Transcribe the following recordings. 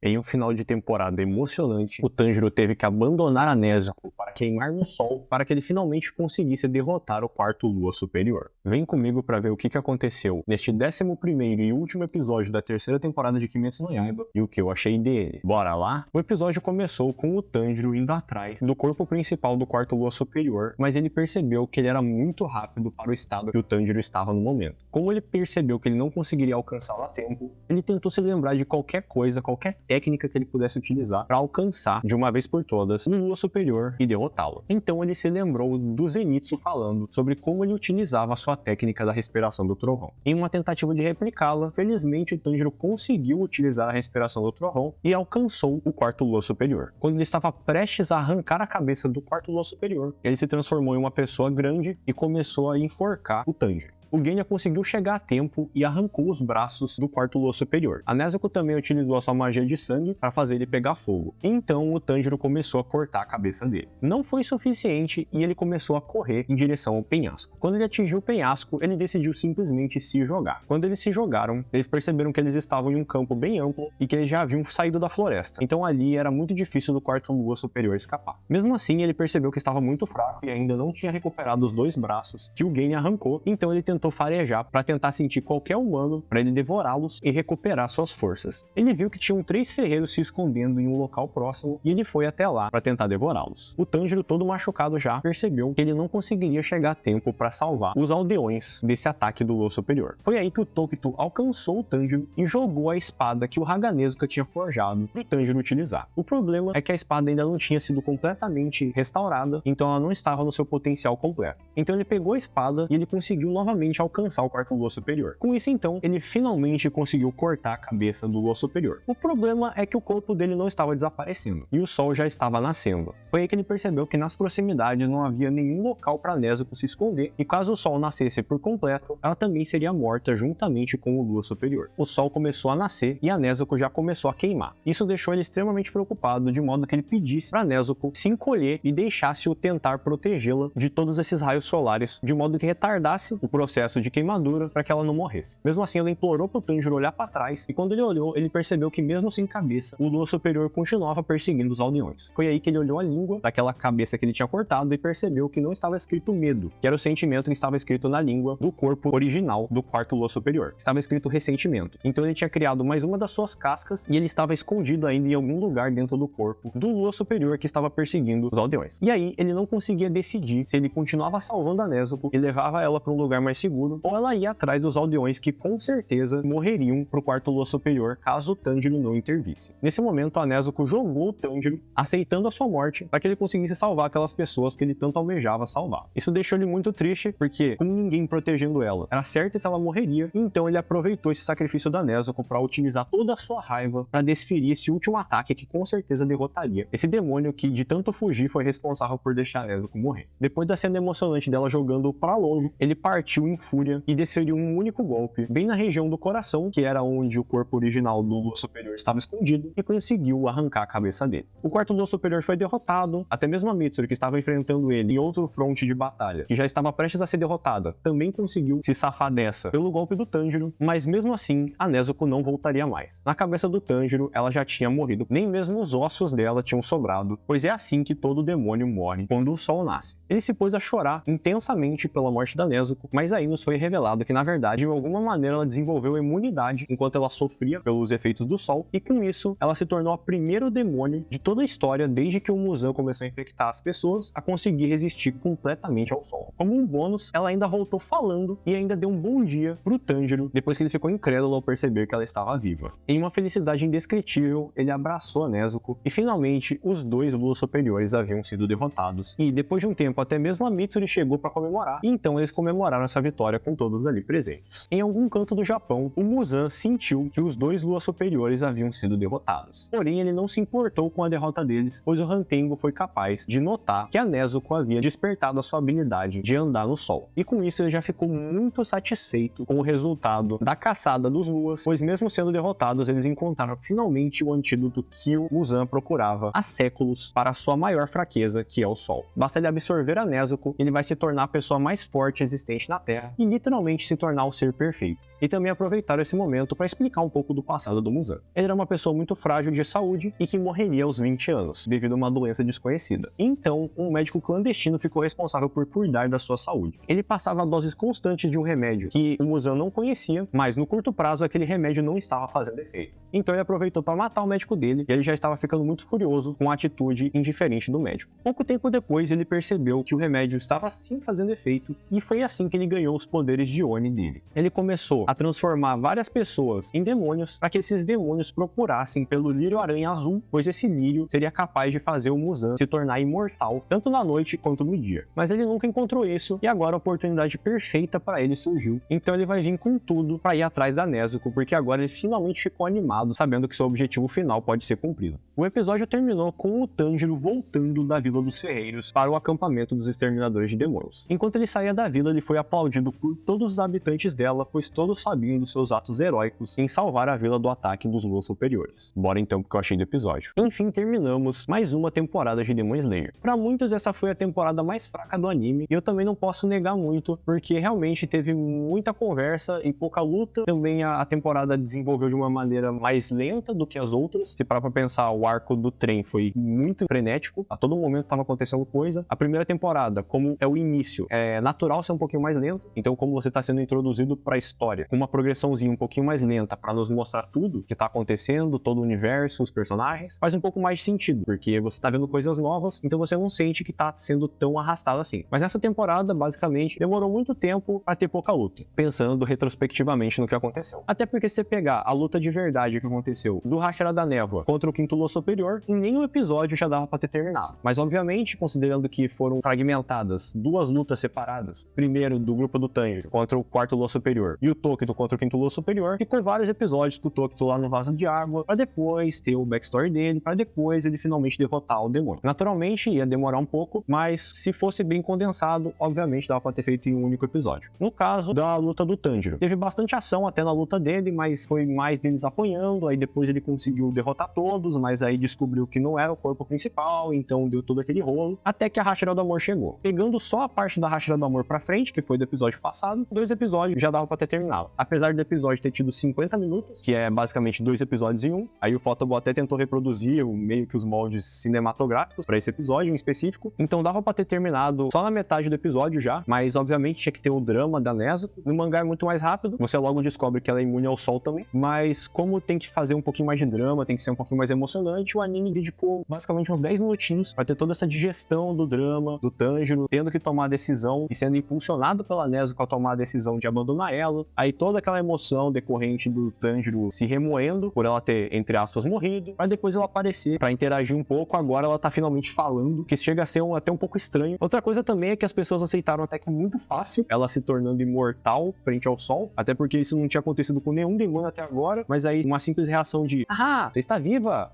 Em um final de temporada emocionante, o Tanjiro teve que abandonar a Nezuko para queimar no sol para que ele finalmente conseguisse derrotar o quarto Lua Superior. Vem comigo para ver o que aconteceu neste 11º e último episódio da terceira temporada de Kimetsu no Yaiba e o que eu achei dele. Bora lá? O episódio começou com o Tanjiro indo atrás do corpo principal do quarto Lua Superior, mas ele percebeu que ele era muito rápido para o estado que o Tanjiro estava no momento. Como ele percebeu que ele não conseguiria alcançá-lo a tempo, ele tentou se lembrar de qualquer coisa, qualquer técnica que ele pudesse utilizar para alcançar, de uma vez por todas, o Lua Superior e derrotá-lo. Então ele se lembrou do Zenitsu falando sobre como ele utilizava a sua técnica da respiração do trovão. Em uma tentativa de replicá-la, felizmente o Tanjiro conseguiu utilizar a respiração do trovão e alcançou o quarto Lua Superior. Quando ele estava prestes a arrancar a cabeça do quarto Lua Superior, ele se transformou em uma pessoa grande e começou a enforcar o Tanjiro. O Genya conseguiu chegar a tempo e arrancou os braços do quarto Lua Superior. A Nezuko também utilizou a sua magia de sangue para fazer ele pegar fogo. Então o Tanjiro começou a cortar a cabeça dele. Não foi suficiente e ele começou a correr em direção ao penhasco. Quando ele atingiu o penhasco, ele decidiu simplesmente se jogar. Quando eles se jogaram, eles perceberam que eles estavam em um campo bem amplo e que eles já haviam saído da floresta. Então ali era muito difícil do quarto Lua Superior escapar. Mesmo assim, ele percebeu que estava muito fraco e ainda não tinha recuperado os dois braços que o Genya arrancou, então ele tentou farejar para tentar sentir qualquer humano para ele devorá-los e recuperar suas forças. Ele viu que tinham 3 ferreiros se escondendo em um local próximo e ele foi até lá para tentar devorá-los. O Tanjiro, todo machucado já, percebeu que ele não conseguiria chegar a tempo para salvar os aldeões desse ataque do Lua Superior. Foi aí que o Tokito alcançou o Tanjiro e jogou a espada que o Haganezuka tinha forjado para o Tanjiro utilizar. O problema é que a espada ainda não tinha sido completamente restaurada, então ela não estava no seu potencial completo. Então ele pegou a espada e ele conseguiu novamente alcançar o quarto Lua Superior. Com isso, então, ele finalmente conseguiu cortar a cabeça do Lua Superior. O problema é que o corpo dele não estava desaparecendo e o sol já estava nascendo. Foi aí que ele percebeu que nas proximidades não havia nenhum local para Nezuko se esconder e caso o sol nascesse por completo, ela também seria morta juntamente com o Lua Superior. O sol começou a nascer e a Nezuko já começou a queimar. Isso deixou ele extremamente preocupado, de modo que ele pedisse para Nezuko se encolher e deixasse-o tentar protegê-la de todos esses raios solares, de modo que retardasse o processo de queimadura para que ela não morresse. Mesmo assim, ela implorou pro Tanjiro olhar para trás e quando ele olhou, ele percebeu que mesmo sem cabeça, o Lua Superior continuava perseguindo os aldeões. Foi aí que ele olhou a língua daquela cabeça que ele tinha cortado e percebeu que não estava escrito medo, que era o sentimento que estava escrito na língua do corpo original do quarto Lua Superior. Estava escrito ressentimento. Então ele tinha criado mais uma das suas cascas e ele estava escondido ainda em algum lugar dentro do corpo do Lua Superior que estava perseguindo os aldeões. E aí ele não conseguia decidir se ele continuava salvando a Nezuko e levava ela para um lugar mais seguro ou ela ia atrás dos aldeões que com certeza morreriam pro quarto Lua Superior caso o Tanjiro não intervisse. Nesse momento, a Nezuko jogou o Tanjiro, aceitando a sua morte, para que ele conseguisse salvar aquelas pessoas que ele tanto almejava salvar. Isso deixou ele muito triste, porque com ninguém protegendo ela, era certo que ela morreria, então ele aproveitou esse sacrifício da Nezuko para utilizar toda a sua raiva para desferir esse último ataque que com certeza derrotaria esse demônio que de tanto fugir foi responsável por deixar a Nezuko morrer. Depois da cena emocionante dela jogando para longe, ele partiu em fúria e desferiu um único golpe, bem na região do coração, que era onde o corpo original do Lua Superior estava escondido, e conseguiu arrancar a cabeça dele. O quarto Lua Superior foi derrotado, até mesmo a Mitsuru, que estava enfrentando ele em outro fronte de batalha, que já estava prestes a ser derrotada, também conseguiu se safar dessa pelo golpe do Tanjiro, mas mesmo assim, a Nezuko não voltaria mais. Na cabeça do Tanjiro, ela já tinha morrido, nem mesmo os ossos dela tinham sobrado, pois é assim que todo demônio morre quando o sol nasce. Ele se pôs a chorar intensamente pela morte da Nezuko, mas aí nos foi revelado que na verdade, de alguma maneira ela desenvolveu imunidade enquanto ela sofria pelos efeitos do sol, e com isso ela se tornou a primeiro demônio de toda a história desde que o Muzan começou a infectar as pessoas a conseguir resistir completamente ao sol. Como um bônus, ela ainda voltou falando e ainda deu um bom dia pro Tanjiro depois que ele ficou incrédulo ao perceber que ela estava viva. Em uma felicidade indescritível, ele abraçou a Nezuko e finalmente os dois Luas Superiores haviam sido derrotados. E depois de um tempo até mesmo a Mitsuri chegou para comemorar, e então eles comemoraram essa vitória com todos ali presentes. Em algum canto do Japão, o Muzan sentiu que os dois Luas Superiores haviam sido derrotados. Porém, ele não se importou com a derrota deles, pois o Hantengo foi capaz de notar que a Nezuko havia despertado a sua habilidade de andar no sol. E com isso ele já ficou muito satisfeito com o resultado da caçada dos Luas, pois mesmo sendo derrotados, eles encontraram finalmente o antídoto que o Muzan procurava há séculos para a sua maior fraqueza, que é o sol. Basta ele absorver a Nezuko, ele vai se tornar a pessoa mais forte existente na Terra, Terra e literalmente se tornar o ser perfeito. E também aproveitaram esse momento para explicar um pouco do passado do Muzan. Ele era uma pessoa muito frágil de saúde e que morreria aos 20 anos, devido a uma doença desconhecida. Então, um médico clandestino ficou responsável por cuidar da sua saúde. Ele passava doses constantes de um remédio que o Muzan não conhecia, mas no curto prazo aquele remédio não estava fazendo efeito. Então ele aproveitou para matar o médico dele e ele já estava ficando muito furioso com a atitude indiferente do médico. Pouco tempo depois ele percebeu que o remédio estava sim fazendo efeito e foi assim que ele ganhou os poderes de Oni dele. Ele começou a transformar várias pessoas em demônios para que esses demônios procurassem pelo lírio-aranha azul, pois esse lírio seria capaz de fazer o Muzan se tornar imortal, tanto na noite quanto no dia. Mas ele nunca encontrou isso e agora a oportunidade perfeita para ele surgiu. Então ele vai vir com tudo para ir atrás da Nezuko, porque agora ele finalmente ficou animado, sabendo que seu objetivo final pode ser cumprido. O episódio terminou com o Tanjiro voltando da Vila dos Ferreiros para o acampamento dos Exterminadores de Demônios. Enquanto ele saía da vila, ele foi aplaudido por todos os habitantes dela, pois todos sabiam dos seus atos heróicos em salvar a vila do ataque dos Luas Superiores. Bora então pro que eu achei do episódio. Enfim, terminamos mais uma temporada de Demon Slayer. Para muitos essa foi a temporada mais fraca do anime, e eu também não posso negar muito, porque realmente teve muita conversa e pouca luta. Também a temporada desenvolveu de uma maneira mais lenta do que as outras. Se parar pra pensar, o arco do trem foi muito frenético, a todo momento estava acontecendo coisa. A primeira temporada, como é o início, é natural ser um pouquinho mais lento, então como você está sendo introduzido para a história, com uma progressãozinha um pouquinho mais lenta para nos mostrar tudo que tá acontecendo, todo o universo, os personagens, faz um pouco mais de sentido, porque você tá vendo coisas novas, então você não sente que tá sendo tão arrastado assim. Mas essa temporada, basicamente, demorou muito tempo para ter pouca luta, pensando retrospectivamente no que aconteceu. Até porque se você pegar a luta de verdade que aconteceu do Hashira da Névoa contra o Quinto Lua Superior, em nenhum episódio já dava para ter terminado. Mas obviamente, considerando que foram fragmentadas duas lutas separadas, primeiro do grupo do Tanjiro contra o Quarto Lua Superior e o Tokito contra o Quinto Lua Superior, ficou vários episódios com o Tokito lá no vaso de água, para depois ter o backstory dele, para depois ele finalmente derrotar o demônio. Naturalmente ia demorar um pouco, mas se fosse bem condensado, obviamente dava para ter feito em um único episódio. No caso da luta do Tanjiro, teve bastante ação até na luta dele, mas foi mais deles apanhando, aí depois ele conseguiu derrotar todos, mas aí descobriu que não era o corpo principal, então deu todo aquele rolo, até que a Hashira do Amor chegou. Pegando só a parte da Hashira do Amor pra frente, que foi do episódio passado, 2 episódios já dava pra ter terminado. Apesar do episódio ter tido 50 minutos, que é basicamente 2 episódios em um, aí o Photoball até tentou reproduzir meio que os moldes cinematográficos pra esse episódio em específico, então dava pra ter terminado só na metade do episódio já, mas obviamente tinha que ter o drama da Nezuko. No mangá é muito mais rápido, você logo descobre que ela é imune ao sol também, mas como tem que fazer um pouquinho mais de drama, tem que ser um pouquinho mais emocionante, o anime dedicou basicamente uns 10 minutinhos pra ter toda essa digestão do drama, do Tanjiro tendo que tomar a decisão e sendo impulsionado pela Nezuko a tomar a decisão de abandonar ela, aí toda aquela emoção decorrente do Tanjiro se remoendo por ela ter, entre aspas, morrido, pra depois ela aparecer pra interagir um pouco. Agora ela tá finalmente falando, que chega a ser até um pouco estranho. Outra coisa também é que as pessoas aceitaram até que muito fácil ela se tornando imortal frente ao sol, até porque isso não tinha acontecido com nenhum demônio até agora, mas aí uma simples reação de "Ah, você está viva?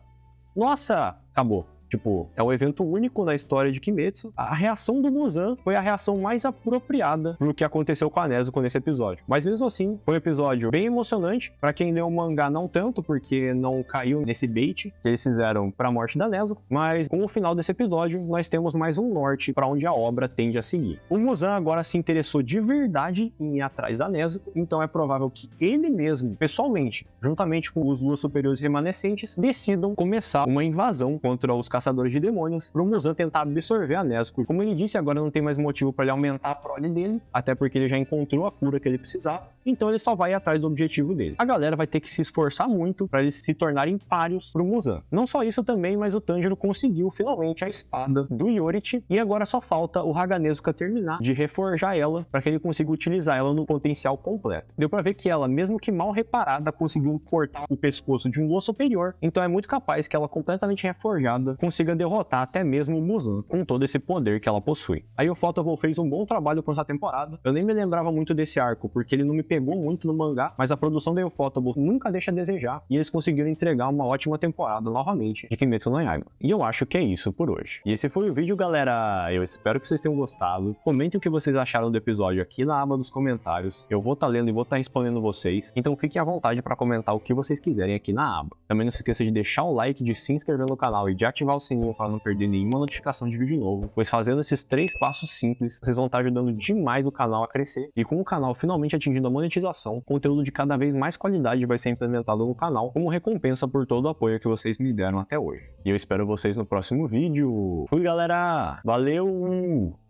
Nossa!" Acabou. Tipo, é um evento único na história de Kimetsu. A reação do Muzan foi a reação mais apropriada pro que aconteceu com a Nezuko nesse episódio. Mas mesmo assim, foi um episódio bem emocionante. Pra quem leu o mangá, não tanto, porque não caiu nesse bait que eles fizeram pra morte da Nezuko. Mas com o final desse episódio, nós temos mais um norte pra onde a obra tende a seguir. O Muzan agora se interessou de verdade em ir atrás da Nezuko, então é provável que ele mesmo, pessoalmente, juntamente com os Luas Superiores remanescentes, decidam começar uma invasão contra os caçadores de demônios, pro Muzan tentar absorver a Nezuko. Como ele disse, agora não tem mais motivo para ele aumentar a prole dele, até porque ele já encontrou a cura que ele precisava, então ele só vai atrás do objetivo dele. A galera vai ter que se esforçar muito para eles se tornarem páreos pro Muzan. Não só isso também, mas o Tanjiro conseguiu finalmente a espada do Yorite, e agora só falta o Haganezuka terminar de reforjar ela para que ele consiga utilizar ela no potencial completo. Deu para ver que ela, mesmo que mal reparada, conseguiu cortar o pescoço de um Lua Superior, então é muito capaz que ela, completamente reforjada, consiga derrotar até mesmo o Muzan com todo esse poder que ela possui. Aí o Photoball fez um bom trabalho com essa temporada. Eu nem me lembrava muito desse arco, porque ele não me pegou muito no mangá, mas a produção da Ufotable nunca deixa a desejar, e eles conseguiram entregar uma ótima temporada novamente de Kimetsu no Yaiba. E eu acho que é isso por hoje. E esse foi o vídeo, galera. Eu espero que vocês tenham gostado. Comentem o que vocês acharam do episódio aqui na aba dos comentários. Eu vou estar lendo e vou estar respondendo vocês, então fiquem à vontade para comentar o que vocês quiserem aqui na aba. Também não se esqueça de deixar o like, de se inscrever no canal e de ativar o sininho para não perder nenhuma notificação de vídeo novo, pois fazendo esses 3 passos simples, vocês vão estar ajudando demais o canal a crescer, e com o canal finalmente atingindo a monetização, conteúdo de cada vez mais qualidade vai ser implementado no canal como recompensa por todo o apoio que vocês me deram até hoje. E eu espero vocês no próximo vídeo. Fui, galera! Valeu!